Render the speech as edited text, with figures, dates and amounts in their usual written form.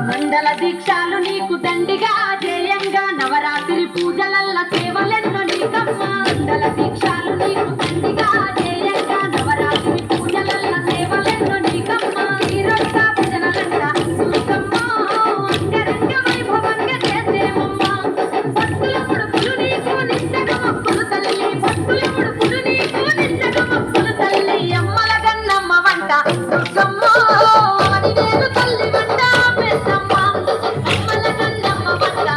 మండల దీక్షాలు నీకు దండిగా జయంగా నవరాత్రి పూజలల్ల సేవలెన్నో నీకమ్మ మండల దీక్షాలు నీకు దండిగా జయంగా నవరాత్రి పూజలల్ల సేవలెన్నో నీకమ్మ ఈరొక్క భజనలంట చూకమ్మ అంగరంగ వైభవంగా చేసేమమ్మ భక్తుల ముడుపులు నీకు నిష్టగా మొక్కులు తల్లి భక్తుల ముడుపులు నీకు నిష్టగా మొక్కులు తల్లి అమ్మల గన్నమ్మ వంట దుర్గమ్మ ఆదివేలు తల్లి వంట పెద్దమ్మ అమ్మల గన్నమ్మ వంట